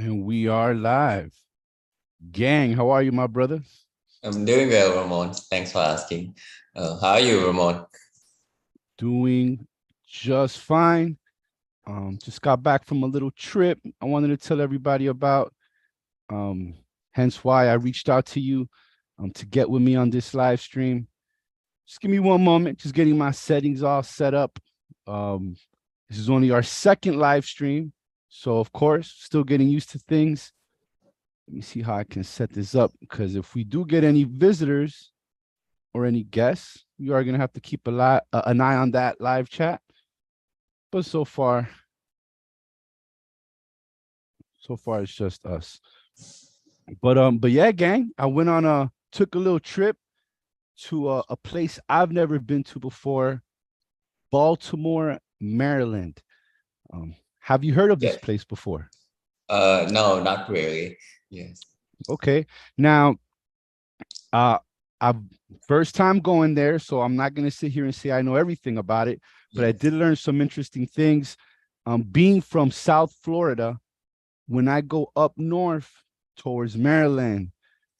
And we are live. Gang, how are you, my brother? I'm doing well, Ramon. Thanks for asking. How are you, Ramon? Doing just fine. Just got back from a little trip I wanted to tell everybody about. Um, Hence why I reached out to you to get with me on this live stream. Just give me one moment, just getting my settings all set up. Um, this is only our second live stream. So of course, still getting used to things. Let me see how I can set this up because if we do get any visitors or any guests, you are going to have to keep an eye on that live chat. But so far it's just us. But yeah, gang, I went on took a little trip to a place I've never been to before, Baltimore, Maryland. Have you heard of this Yeah. place before? No, not really. Yes. Okay. Now, uh, I've first time going there, so I'm not gonna sit here and say I know everything about it, but I did Yes. learn some interesting things. Being from South Florida, when I go up north towards Maryland,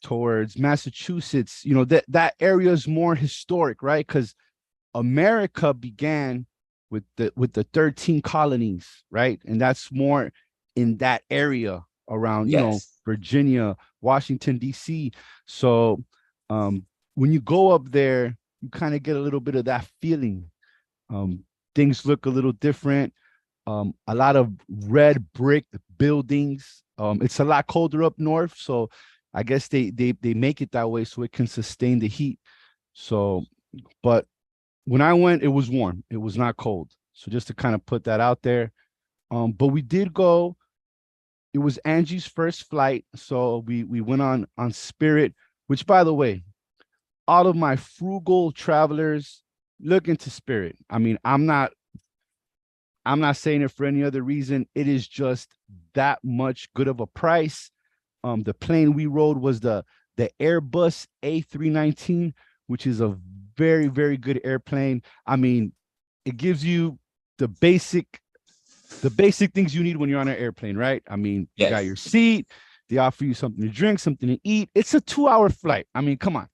towards Massachusetts, that area is more historic, right? Because America began with the 13 colonies, right? And that's more in that area around, Yes. Virginia, Washington, D.C. So um, when you go up there, you kind of get a little bit of that feeling. Um, Things look a little different. A lot of red brick buildings. It's a lot colder up north, so I guess they make it that way so it can sustain the heat. So, but when I went, it was warm. It was not cold. So just to kind of put that out there. But we did go. It was Angie's first flight, so we went on Spirit. Which, by the way, all of my frugal travelers look into Spirit. I mean, I'm not saying it for any other reason. It is just that much good of a price. The plane we rode was the Airbus A319, which is a very, very good airplane. I mean, it gives you the basic the basic things you need when you're on an airplane, right? I mean, you got Yes. your seat, they offer you something to drink, something to eat. It's a 2 hour flight. I mean, come on.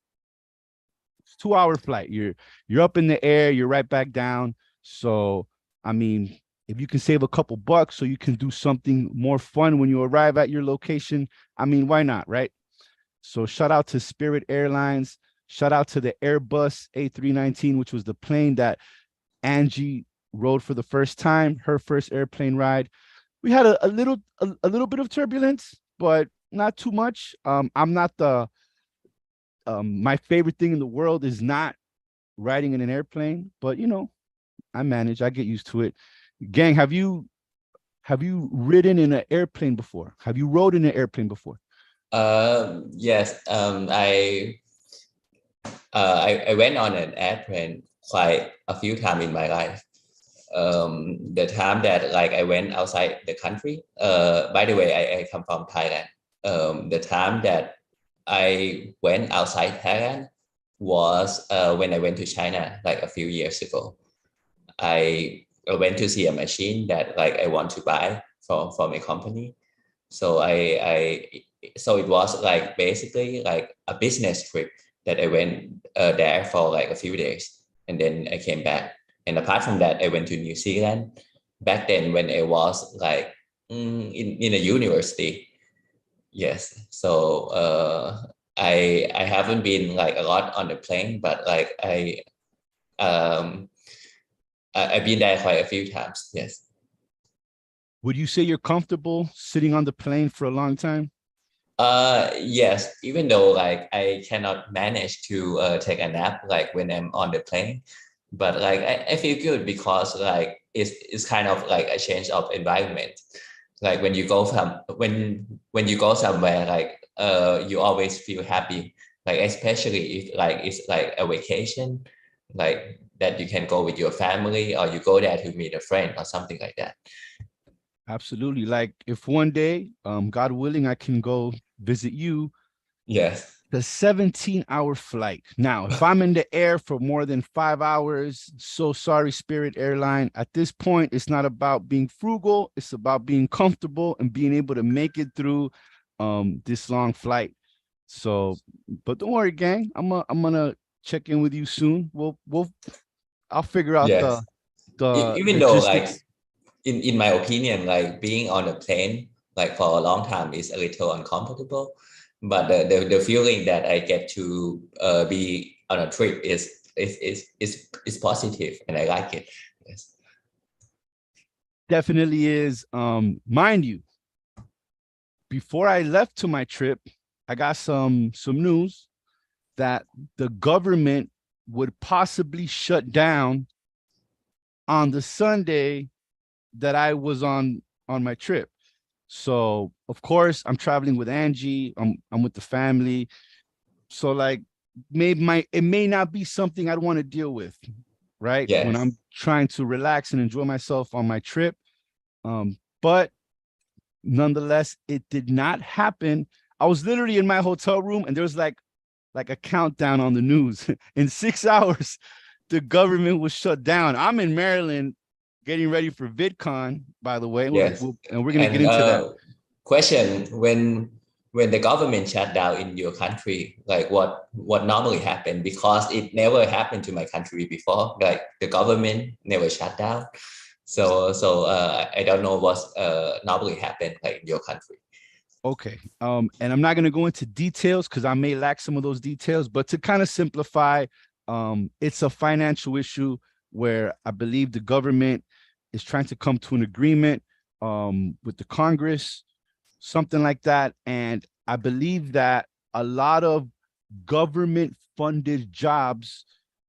It's 2 hour flight. You're up in the air, you're right back down. So, I mean, if you can save a couple bucks so you can do something more fun when you arrive at your location, I mean, why not, right? So shout out to Spirit Airlines. Shout out to the Airbus A319, which was the plane that Angie rode for the first time, her first airplane ride. We had a little bit of turbulence, but not too much. I'm not the My favorite thing in the world is not riding in an airplane, but I manage. I get used to it. Gang, have you ridden in an airplane before? Have you rode in an airplane before? Yes. I went on an airplane quite a few times in my life. The time that like I went outside the country. By the way, I come from Thailand. The time that I went outside Thailand was when I went to China like a few years ago. I went to see a machine that like I want to buy from a company. So so it was like basically like a business trip that I went there for like a few days and then I came back. And apart from that, I went to New Zealand back then when I was like in a university. Yes. So I haven't been like a lot on the plane, but like um I've been there quite a few times. Yes. Would you say you're comfortable sitting on the plane for a long time? Yes, even though like I cannot manage to take a nap like when I'm on the plane, but like I feel good because like it's kind of like a change of environment. Like when you go from when you go somewhere like you always feel happy. Like especially if like it's like a vacation, like that you can go with your family or you go there to meet a friend or something like that. Absolutely. Like if one day, God willing, I can go visit you, Yes. the 17-hour flight. Now, if I'm in the air for more than 5 hours, so sorry, Spirit Airline. At this point, it's not about being frugal. It's about being comfortable and being able to make it through this long flight. So, but don't worry, gang. I'm gonna check in with you soon. I'll figure out Yes. the Even though like logistics. in my opinion, like being on a plane like for a long time is a little uncomfortable, but the feeling that I get to be on a trip is positive, and I like it. Yes. Definitely is. Mind you, before I left to my trip, I got some news that the government would possibly shut down on the Sunday that I was on my trip. So of course I'm traveling with Angie. I'm with the family. So like it may not be something I'd want to deal with, right? When Yes. I'm trying to relax and enjoy myself on my trip. But nonetheless, it did not happen. I was literally in my hotel room and there was like a countdown on the news. In 6 hours, the government was shut down. I'm in Maryland getting ready for VidCon, by the way. Yes. And we're going to get And into that. question, when the government shut down in your country, like what normally happened? Because it never happened to my country before. Like the government never shut down. So I don't know what's normally happened like in your country. Okay. And I'm not going to go into details because I may lack some of those details, but to kind of simplify, it's a financial issue where I believe the government is trying to come to an agreement with the Congress, something like that. And I believe that a lot of government funded jobs,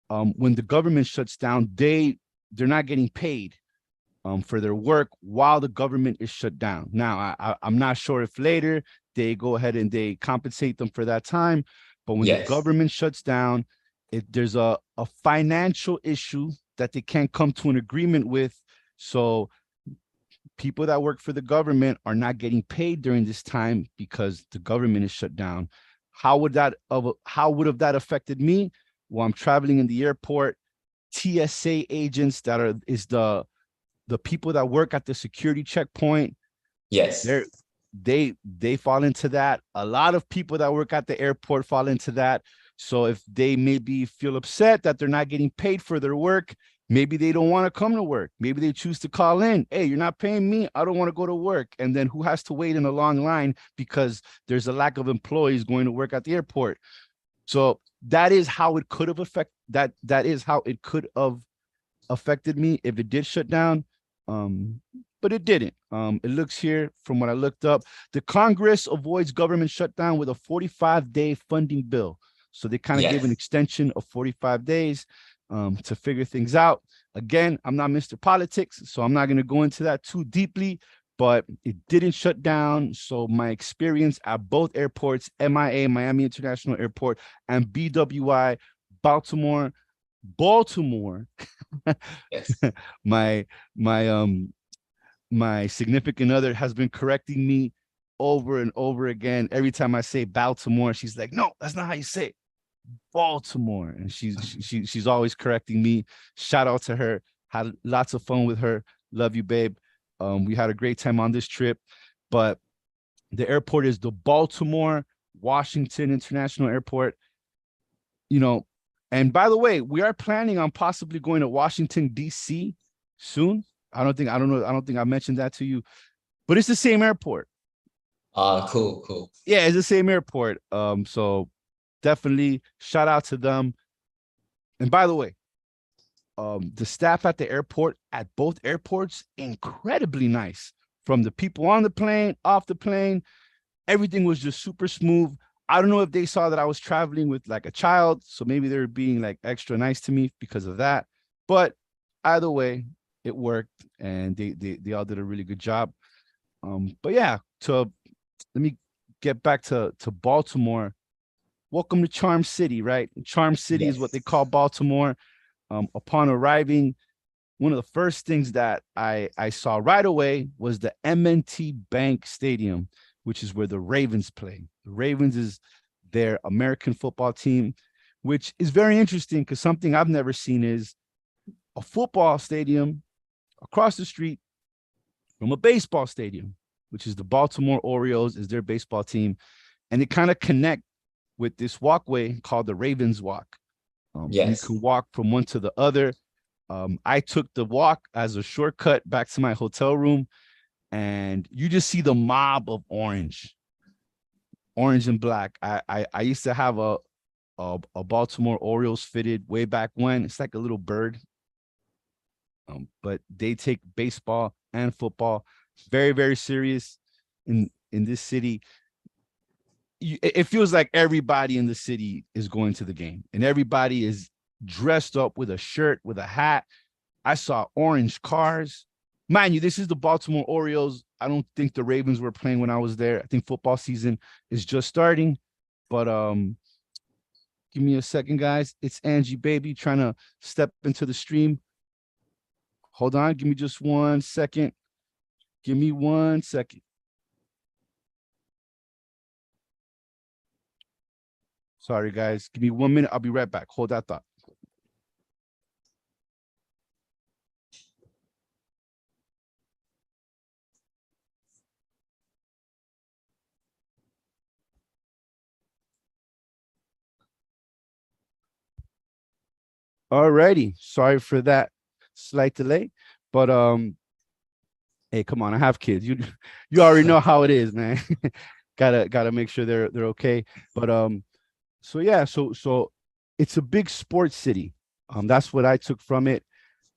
when the government shuts down, they're not getting paid for their work while the government is shut down. Now, I'm not sure if later they go ahead and they compensate them for that time, but when the Yes. government shuts down, there's a financial issue that they can't come to an agreement with. So people that work for the government are not getting paid during this time because the government is shut down. How would have that affected me? Well, I'm traveling in the airport. TSA agents is the people that work at the security checkpoint. Yes. They fall into that. A lot of people that work at the airport fall into that. So if they maybe feel upset that they're not getting paid for their work, maybe they don't want to come to work. Maybe they choose to call in. Hey, you're not paying me. I don't want to go to work. And then who has to wait in a long line because there's a lack of employees going to work at the airport. So that is how it could have affected me if it did shut down. But it didn't. It looks here from what I looked up. The Congress avoids government shutdown with a 45-day funding bill. So they kind of gave an Yes. extension of 45 days to figure things out. Again, I'm not Mr. Politics, so I'm not going to go into that too deeply, but it didn't shut down. So my experience at both airports, MIA, Miami International Airport, and BWI, Baltimore, Yes. my my significant other has been correcting me over and over again. Every time I say Baltimore, she's like, no, that's not how you say it. Baltimore. And she's always correcting me. Shout out to her. Had lots of fun with her. Love you, babe. We had a great time on this trip. But the airport is the Baltimore Washington International Airport. You know, and by the way, we are planning on possibly going to Washington, D.C. soon. I don't think I mentioned that to you, but it's the same airport. Cool, cool. Yeah, it's the same airport. So definitely shout out to them. And by the way, the staff at the airport at both airports, incredibly nice. From the people on the plane, off the plane, everything was just super smooth. I don't know if they saw that I was traveling with like a child, so maybe they're being like extra nice to me because of that. But either way, it worked, and they all did a really good job. But yeah, let me get back to Baltimore. Welcome to Charm City, right? Charm City is what Yes. they call Baltimore. Upon arriving, one of the first things that I saw right away was the M&T Bank Stadium, which is where the Ravens play. The Ravens is their American football team, which is very interesting because something I've never seen is a football stadium across the street from a baseball stadium, which is the Baltimore Orioles, is their baseball team. And they kind of connect with this walkway called the Ravens Walk. You Yes. can walk from one to the other. I took the walk as a shortcut back to my hotel room, and you just see the mob of orange and black. I used to have a Baltimore Orioles fitted way back when. It's like a little bird. But they take baseball and football very, very serious in this city. It feels like everybody in the city is going to the game, and everybody is dressed up with a shirt, with a hat. I saw orange cars. Mind you, this is the Baltimore Orioles. I don't think the Ravens were playing when I was there. I think football season is just starting. But give me a second, guys. It's Angie Baby trying to step into the stream. Hold on. Give me just 1 second. Give me 1 second. Sorry, guys. Give me 1 minute. I'll be right back. Hold that thought. All righty. Sorry for that slight delay. But hey, come on. I have kids. You already know how it is, man. gotta make sure they're okay. But so yeah, so it's a big sports city. That's what I took from it.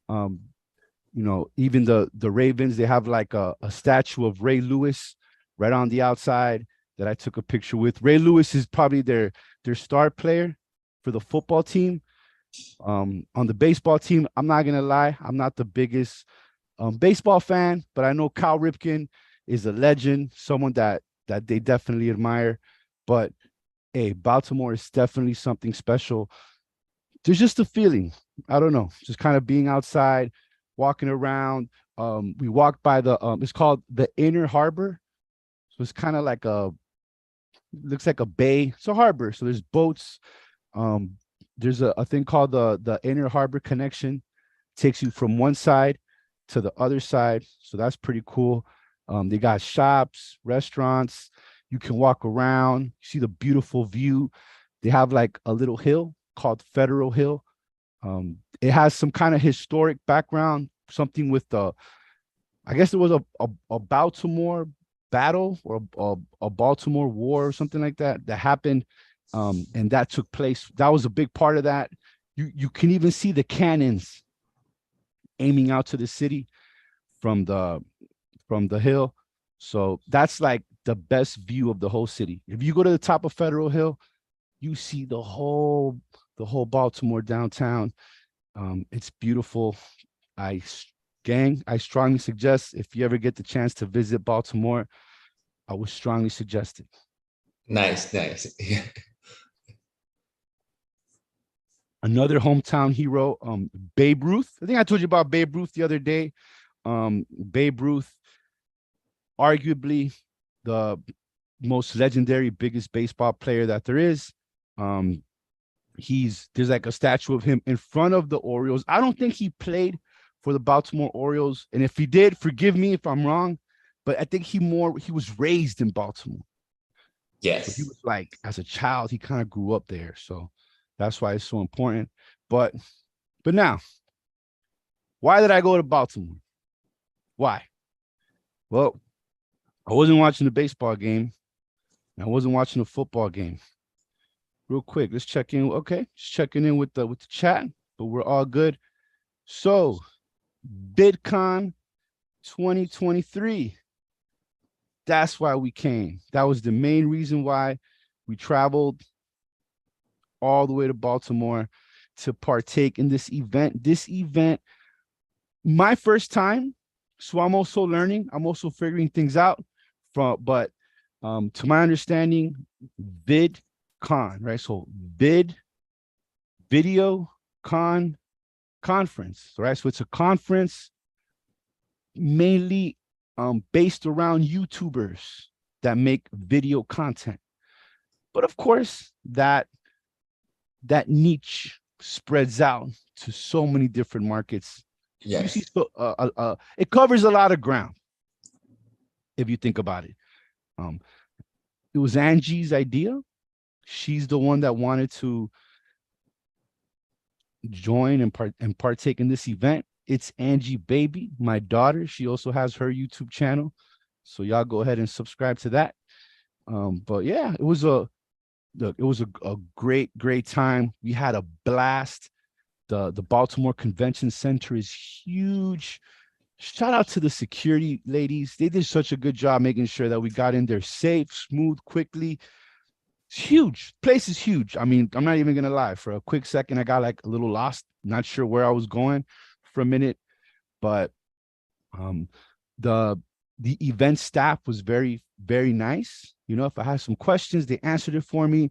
Even the Ravens, they have like a statue of Ray Lewis right on the outside that I took a picture with. Ray Lewis is probably their star player for the football team. On the baseball team, I'm not gonna lie, I'm not the biggest baseball fan, but I know Cal Ripken is a legend, someone that they definitely admire. But hey, Baltimore is definitely something special. There's just a feeling, I don't know, just kind of being outside, walking around. We walked by it's called the Inner Harbor. So it's kind of like looks like a bay. It's a harbor. So there's boats. There's a thing called the Inner Harbor Connection. Takes you from one side to the other side. So that's pretty cool. They got shops, restaurants. You can walk around, see the beautiful view. They have like a little hill called Federal Hill. It has some kind of historic background, something with I guess there was a Baltimore battle or a Baltimore war or something like that happened. And that took place. That was a big part of that. You can even see the cannons aiming out to the city from the hill. So that's like the best view of the whole city. If you go to the top of Federal Hill, you see the whole Baltimore downtown. It's beautiful. Gang, I strongly suggest, if you ever get the chance to visit Baltimore, I would strongly suggest it. Nice. Another hometown hero, Babe Ruth. I think I told you about Babe Ruth the other day. Babe Ruth, arguably the most legendary, biggest baseball player that there is. There's like a statue of him in front of the Orioles. I don't think he played for the Baltimore Orioles, and if he did, forgive me if I'm wrong, but I think he was raised in Baltimore. Yes. So he was like, as a child, he kind of grew up there. So that's why it's so important. But now, why did I go to Baltimore? Why? Well, I wasn't watching the baseball game. I wasn't watching the football game. Real quick, let's check in. Okay, just checking in with the chat, but we're all good. So, Vidcon 2023. That's why we came. That was the main reason why we traveled all the way to Baltimore to partake in this event. This event, my first time, so I'm also learning. I'm also figuring things out. But to my understanding, VidCon, right? So Video Con Conference, right? So it's a conference mainly based around YouTubers that make video content. But of course, that niche spreads out to so many different markets. You see, Yes. so it covers a lot of ground if you think about it. Um, it was Angie's idea. She's the one that wanted to join and partake in this event. It's Angie Baby, my daughter. She also has her YouTube channel, so y'all go ahead and subscribe to that. But yeah, it was a great time. We had a blast. The Baltimore Convention Center is huge. Shout out to the security ladies. They did such a good job making sure that we got in there safe, smooth, quickly. It's huge. Place is huge. I mean, I'm not even gonna lie. For a quick second, I got like a little lost, not sure where I was going for a minute. But um the the event staff was very nice. You know, if I had some questions, they answered it for me.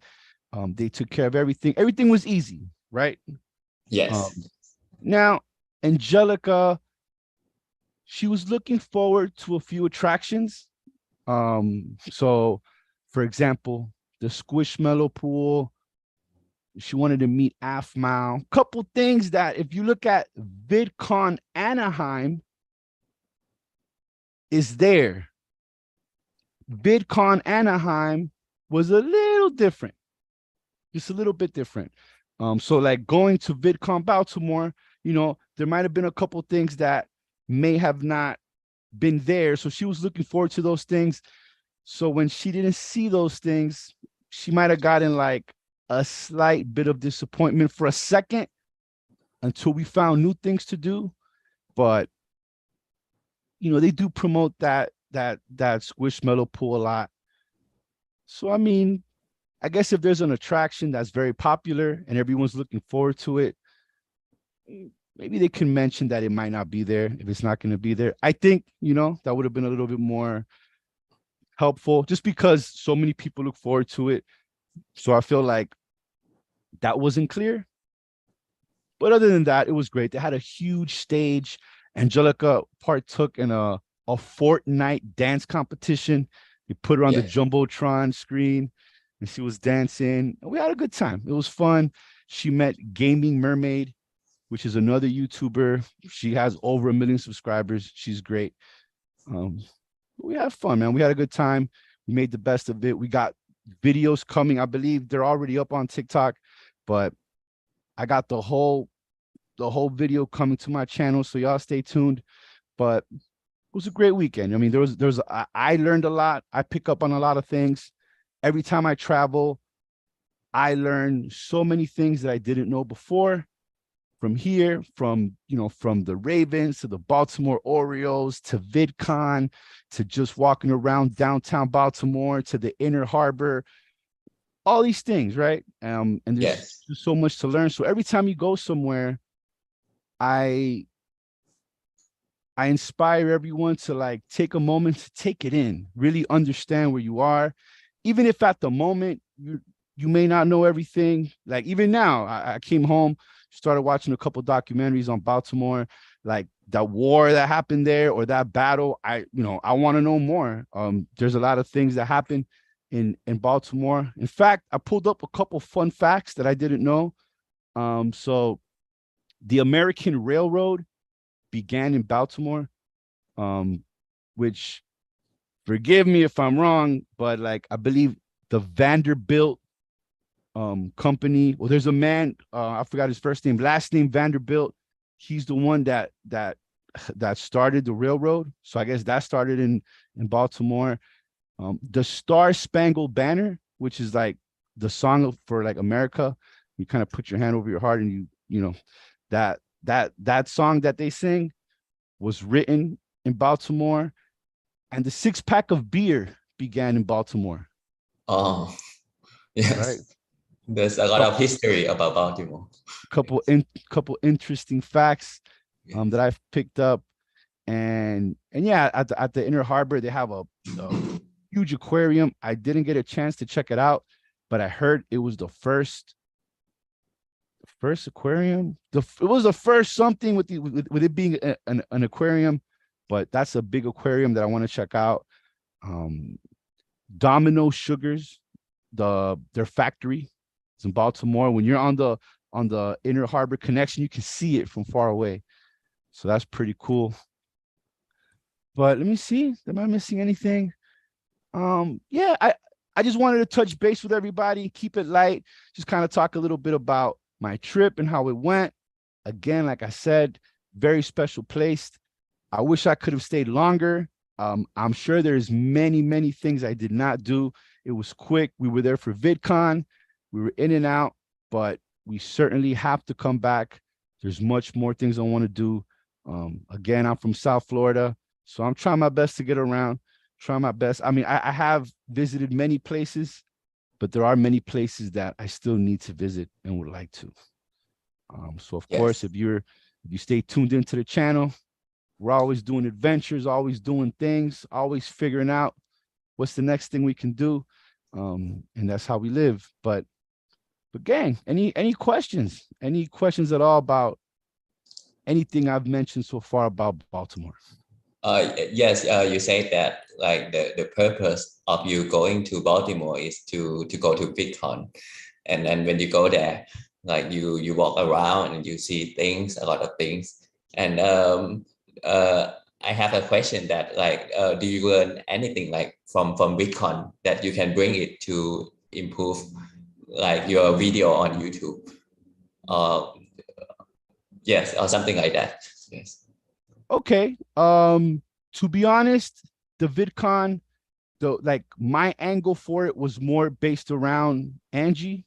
They took care of everything. Everything was easy, right? Yes. Um, now, Angelica, she was looking forward to a few attractions. So for example, the Squishmallow pool. She wanted to meet Afmao. Couple things that if you look at VidCon Anaheim is there. VidCon Anaheim was a little different, just a little bit different. So like going to VidCon Baltimore, you know, there might have been a couple things that may have not been there. So she was looking forward to those things. So when she didn't see those things, she might have gotten like a slight bit of disappointment for a second until we found new things to do. But you know, they do promote that Squishmallow pool a lot. So I mean, I guess if there's an attraction that's very popular and everyone's looking forward to it, maybe they can mention that it might not be there if it's not going to be there. I think, you know, that would have been a little bit more helpful just because so many people look forward to it. So I feel like that wasn't clear. But other than that, it was great. They had a huge stage. Angelica partook in a Fortnite dance competition. They put her on the Yes. Jumbotron screen and she was dancing. We had a good time. It was fun. She met Gaming Mermaid, which is another YouTuber. She has over 1 million subscribers. She's great. We had fun, man. We had a good time. We made the best of it. We got videos coming. I believe they're already up on TikTok, but I got the whole video coming to my channel, so y'all stay tuned. But it was a great weekend. I mean, I learned a lot. I pick up on a lot of things. Every time I travel, I learn so many things that I didn't know before. From here, from the Ravens to the Baltimore Orioles to VidCon to just walking around downtown Baltimore to the Inner Harbor, all these things, right? And there's Yes. just so much to learn. So every time you go somewhere, I inspire everyone to like take a moment to take it in, really understand where you are, even if at the moment you may not know everything. Like even now, I came home, started watching a couple documentaries on Baltimore, like that war that happened there or that battle. I want to know more. There's a lot of things that happen in Baltimore. In fact, I pulled up a couple fun facts that I didn't know. So the American Railroad began in Baltimore, which, forgive me if I'm wrong, but like I believe the Vanderbilt company. Well, there's a man, I forgot his first name, last name Vanderbilt. He's the one that started the railroad. So I guess that started in Baltimore. The Star Spangled Banner, which is like the song for like America. You kind of put your hand over your heart and you know that song that they sing was written in Baltimore, and the 6-pack of beer began in Baltimore. Oh, Right. yes. There's a lot of Couple history about Baltimore. couple interesting facts that Yes. I've picked up, and yeah, at the Inner Harbor they have a huge aquarium. I didn't get a chance to check it out, but I heard it was the first aquarium. It was the first something with it being an aquarium, but that's a big aquarium that I want to check out. Um, Domino Sugars. their factory. It's in Baltimore. When you're on the Inner Harbor connection, you can see it from far away. So that's pretty cool. But let me see. Am I missing anything? Yeah, I just wanted to touch base with everybody, keep it light, just kind of talk a little bit about my trip and how it went. Again, like I said, very special place. I wish I could have stayed longer. I'm sure there's many things I did not do. It was quick. We were there for VidCon. We were in and out, but we certainly have to come back. There's much more things I want to do. Again, I'm from South Florida, so I'm trying my best to get around, try my best. I mean, I have visited many places, but there are many places that I still need to visit and would like to. So of course, if you stay tuned into the channel, we're always doing adventures, always doing things, always figuring out what's the next thing we can do. And that's how we live. But gang, any questions? Any questions at all about anything I've mentioned so far about Baltimore? Yes, you said that like the purpose of you going to Baltimore is to go to Vidcon, and then when you go there, like you walk around and you see things, a lot of things, and I have a question that like do you learn anything like from Vidcon that you can bring it to improve like your video on YouTube, or yes, or something like that? Yes. Okay. To be honest, the VidCon, like my angle for it was more based around Angie.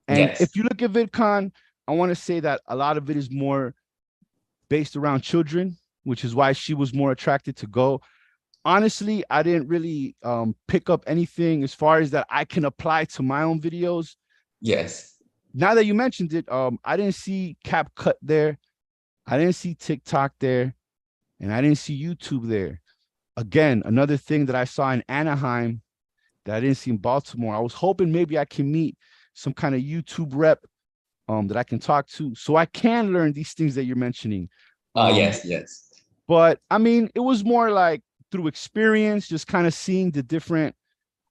And Yes. if you look at VidCon, I want to say that a lot of it is more based around children, which is why she was more attracted to go. Honestly, I didn't really pick up anything as far as that I can apply to my own videos. Yes. Now that you mentioned it, I didn't see CapCut there. I didn't see TikTok there. And I didn't see YouTube there. Again, another thing that I saw in Anaheim that I didn't see in Baltimore. I was hoping maybe I can meet some kind of YouTube rep that I can talk to, so I can learn these things that you're mentioning. Yes. But I mean, it was more like through experience, just kind of seeing the different.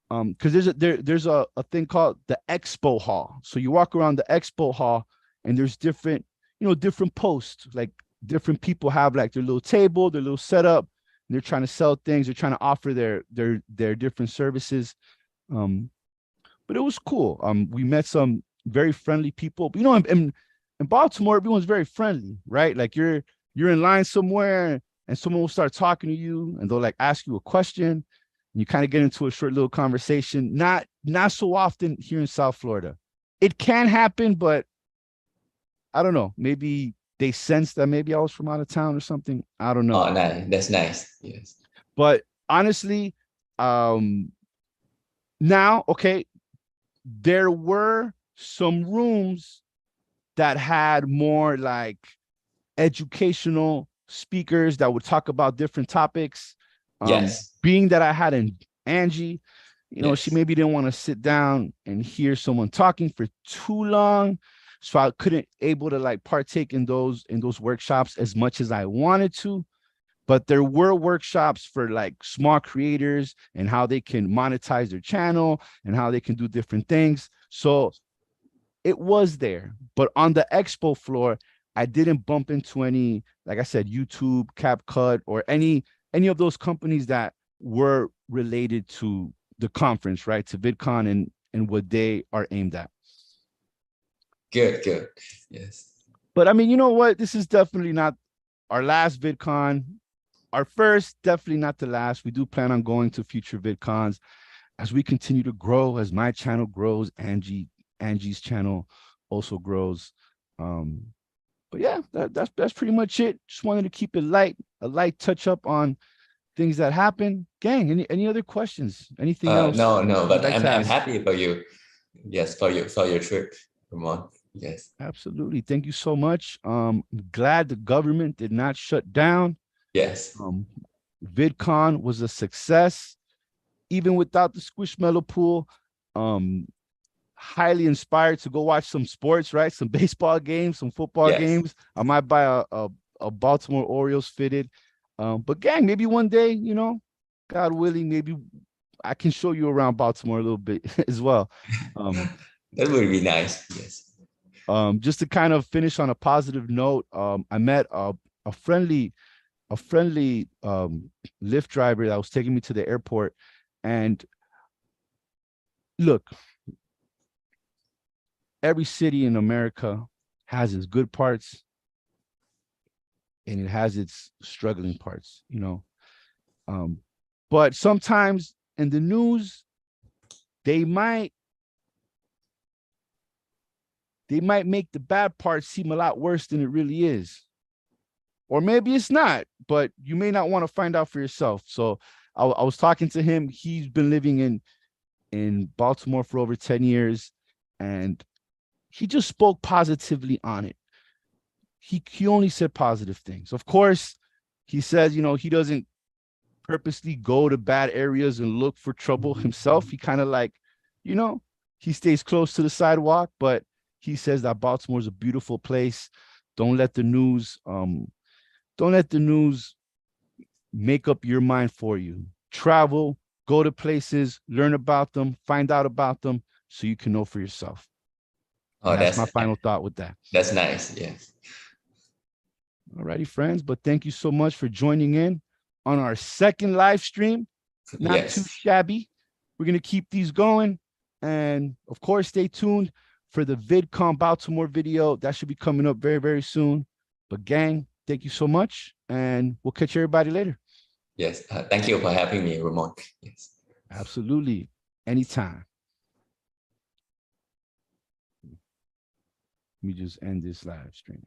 Because there's a thing called the expo hall. So you walk around the expo hall, and there's different different posts, like different people have like their little table, their little setup, and they're trying to sell things, they're trying to offer their different services. But it was cool. We met some very friendly people. But, in Baltimore, everyone's very friendly, right? Like you're in line somewhere and someone will start talking to you and they'll like ask you a question and you kind of get into a short little conversation. Not so often here in South Florida. It can happen, but I don't know. Maybe they sensed that maybe I was from out of town or something. I don't know. Oh, nice. That's nice. Yes. But honestly, now, okay, there were some rooms that had more like educational speakers that would talk about different topics. Yes. Being that I had an Angie, Yes. she maybe didn't want to sit down and hear someone talking for too long. So I couldn't able to like partake in those workshops as much as I wanted to. But there were workshops for like small creators and how they can monetize their channel and how they can do different things. So it was there. But on the expo floor, I didn't bump into any, like I said, YouTube, CapCut, or any of those companies that were related to the conference, right? To VidCon and what they are aimed at. Good. Yes. But I mean, you know what? This is definitely not our last VidCon. Our first, definitely not the last. We do plan on going to future VidCons as we continue to grow, as my channel grows, Angie's channel also grows. But yeah, that's pretty much it. Just wanted to keep it light, a light touch up on things that happen. Gang, any other questions? Anything else? No, but like I'm happy for you. Yes, for your trip. Come on. Yes. Absolutely. Thank you so much. Glad the government did not shut down. Yes. VidCon was a success, even without the Squishmallow pool. Highly inspired to go watch some sports, right? Some baseball games, some football games. I might buy a Baltimore Orioles fitted. But gang, maybe one day, God willing, maybe I can show you around Baltimore a little bit as well. That would be nice. Yes. Just to kind of finish on a positive note, I met a friendly Lyft driver that was taking me to the airport. And look, every city in America has its good parts and it has its struggling parts, you know. But sometimes in the news, they might make the bad parts seem a lot worse than it really is. Or maybe it's not, but you may not want to find out for yourself. So I was talking to him. He's been living in Baltimore for over 10 years, and he just spoke positively on it. He only said positive things. Of course, he says, you know, he doesn't purposely go to bad areas and look for trouble himself. He kind of like, you know, he stays close to the sidewalk, but he says that Baltimore is a beautiful place. Don't let the news make up your mind for you. Travel, go to places, learn about them, find out about them so you can know for yourself. Oh, And that's my final thought with that. That's nice. Yes. All righty, friends. But thank you so much for joining in on our second live stream. Not too shabby. We're going to keep these going. And of course, stay tuned for the VidCon Baltimore video. That should be coming up very, very soon. But gang, thank you so much. And we'll catch everybody later. Yes. Thank you for having me, Ramon. Yes. Absolutely. Anytime. Let me just end this live stream.